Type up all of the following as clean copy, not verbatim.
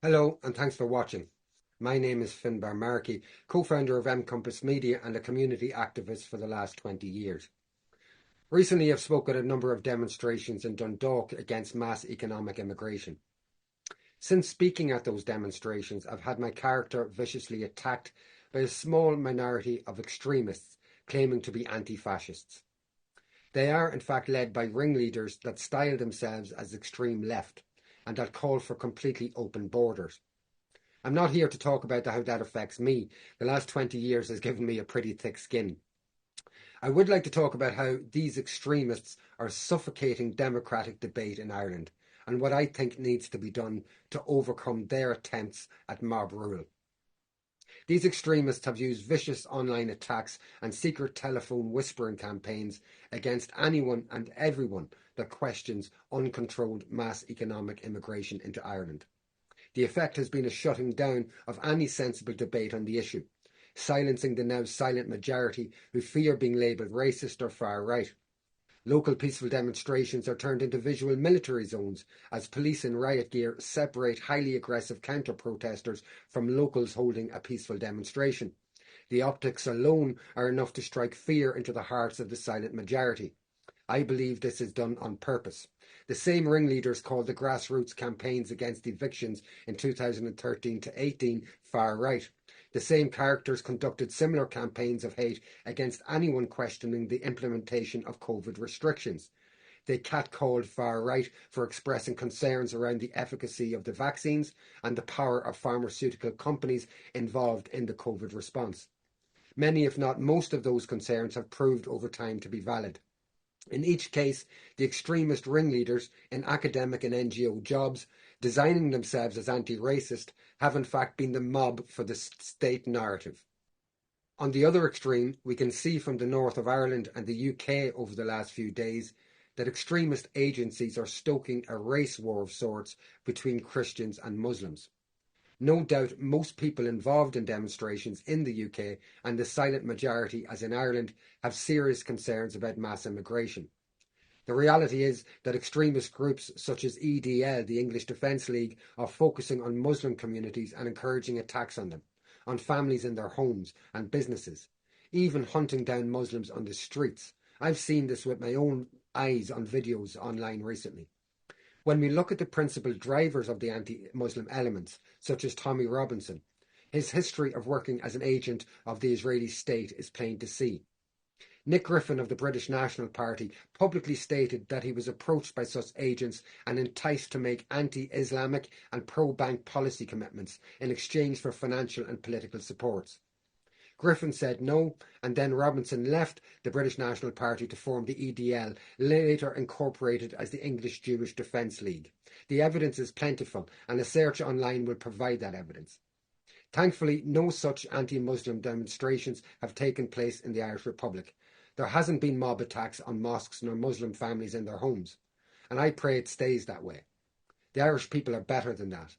Hello and thanks for watching. My name is Finbar Markey, co-founder of Compass Media and a community activist for the last 20 years. Recently I've spoken at a number of demonstrations in Dundalk against mass economic immigration. Since speaking at those demonstrations, I've had my character viciously attacked by a small minority of extremists claiming to be anti-fascists. They are in fact led by ringleaders that style themselves as extreme left and that call for completely open borders. I'm not here to talk about how that affects me. The last 20 years has given me a pretty thick skin. I would like to talk about how these extremists are suffocating democratic debate in Ireland and what I think needs to be done to overcome their attempts at mob rule. These extremists have used vicious online attacks and secret telephone whispering campaigns against anyone and everyone that questions uncontrolled mass economic immigration into Ireland. The effect has been a shutting down of any sensible debate on the issue, silencing the now silent majority who fear being labelled racist or far right. Local peaceful demonstrations are turned into visual military zones as police in riot gear separate highly aggressive counter-protesters from locals holding a peaceful demonstration. The optics alone are enough to strike fear into the hearts of the silent majority. I believe this is done on purpose. The same ringleaders called the Grassroots campaigns against evictions in 2013 to 18 far right. The same characters conducted similar campaigns of hate against anyone questioning the implementation of COVID restrictions. They catcalled far right for expressing concerns around the efficacy of the vaccines and the power of pharmaceutical companies involved in the COVID response. Many, if not most, of those concerns have proved over time to be valid. In each case, the extremist ringleaders in academic and NGO jobs, designing themselves as anti-racist, have in fact been the mob for the state narrative. On the other extreme, we can see from the north of Ireland and the UK over the last few days that extremist agencies are stoking a race war of sorts between Christians and Muslims. No doubt most people involved in demonstrations in the UK and the silent majority, as in Ireland, have serious concerns about mass immigration. The reality is that extremist groups such as EDL, the English Defence League, are focusing on Muslim communities and encouraging attacks on them, on families in their homes and businesses, even hunting down Muslims on the streets. I've seen this with my own eyes on videos online recently. When we look at the principal drivers of the anti-Muslim elements, such as Tommy Robinson, his history of working as an agent of the Israeli state is plain to see. Nick Griffin of the British National Party publicly stated that he was approached by such agents and enticed to make anti-Islamic and pro-bank policy commitments in exchange for financial and political supports. Griffin said no, and then Robinson left the British National Party to form the EDL, later incorporated as the English Jewish Defence League. The evidence is plentiful, and a search online will provide that evidence. Thankfully, no such anti-Muslim demonstrations have taken place in the Irish Republic. There hasn't been mob attacks on mosques nor Muslim families in their homes, and I pray it stays that way. The Irish people are better than that.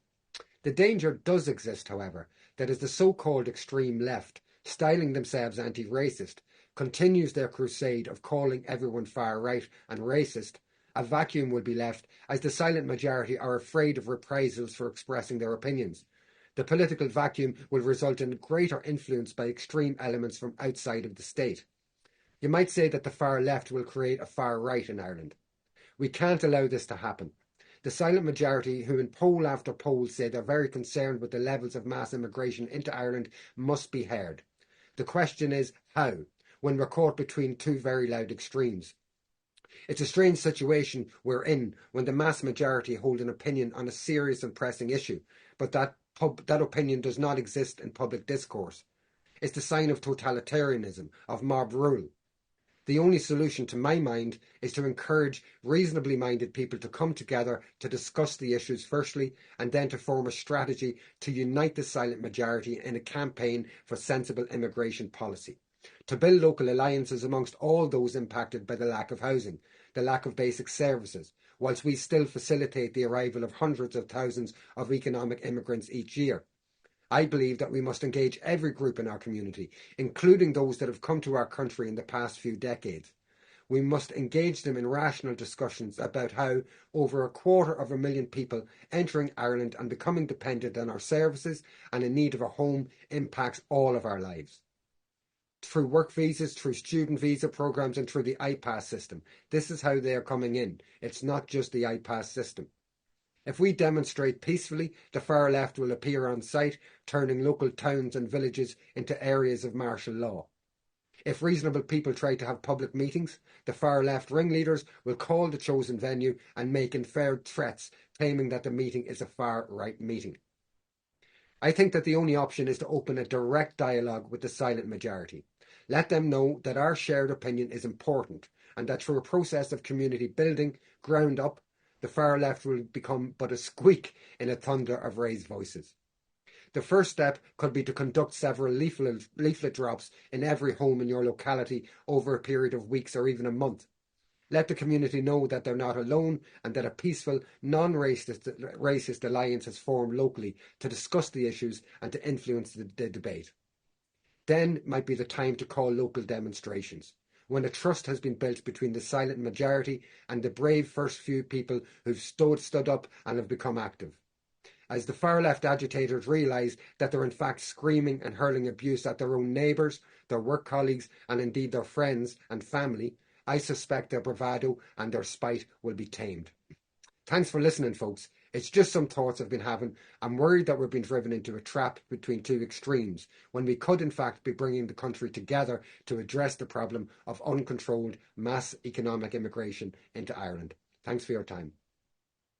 The danger does exist, however, that as the so-called extreme left, styling themselves anti-racist, continues their crusade of calling everyone far right and racist, a vacuum will be left as the silent majority are afraid of reprisals for expressing their opinions. The political vacuum will result in greater influence by extreme elements from outside of the state. You might say that the far left will create a far right in Ireland. We can't allow this to happen. The silent majority, who in poll after poll say they're very concerned with the levels of mass immigration into Ireland, must be heard. The question is how, when we're caught between two very loud extremes. It's a strange situation we're in when the mass majority hold an opinion on a serious and pressing issue, but that opinion does not exist in public discourse. It's the sign of totalitarianism, of mob rule. The only solution, to my mind, is to encourage reasonably minded people to come together to discuss the issues firstly, and then to form a strategy to unite the silent majority in a campaign for sensible immigration policy. To build local alliances amongst all those impacted by the lack of housing, the lack of basic services, whilst we still facilitate the arrival of hundreds of thousands of economic immigrants each year. I believe that we must engage every group in our community, including those that have come to our country in the past few decades. We must engage them in rational discussions about how over 250,000 people entering Ireland and becoming dependent on our services and in need of a home impacts all of our lives. Through work visas, through student visa programs, and through the iPass system. This is how they are coming in. It's not just the iPass system. If we demonstrate peacefully, the far left will appear on site, turning local towns and villages into areas of martial law. If reasonable people try to have public meetings, the far left ringleaders will call the chosen venue and make inferred threats, claiming that the meeting is a far right meeting. I think that the only option is to open a direct dialogue with the silent majority. Let them know that our shared opinion is important and that through a process of community building, ground up, the far left will become but a squeak in a thunder of raised voices. The first step could be to conduct several leaflet drops in every home in your locality over a period of weeks or even a month. Let the community know that they're not alone and that a peaceful, non-racist alliance has formed locally to discuss the issues and to influence the debate. Then might be the time to call local demonstrations, when a trust has been built between the silent majority and the brave first few people who've stood up and have become active. As the far left agitators realise that they're in fact screaming and hurling abuse at their own neighbours, their work colleagues and indeed their friends and family, I suspect their bravado and their spite will be tamed. Thanks for listening, folks. It's just some thoughts I've been having. I'm worried that we're being driven into a trap between two extremes, when we could in fact be bringing the country together to address the problem of uncontrolled mass economic immigration into Ireland. Thanks for your time.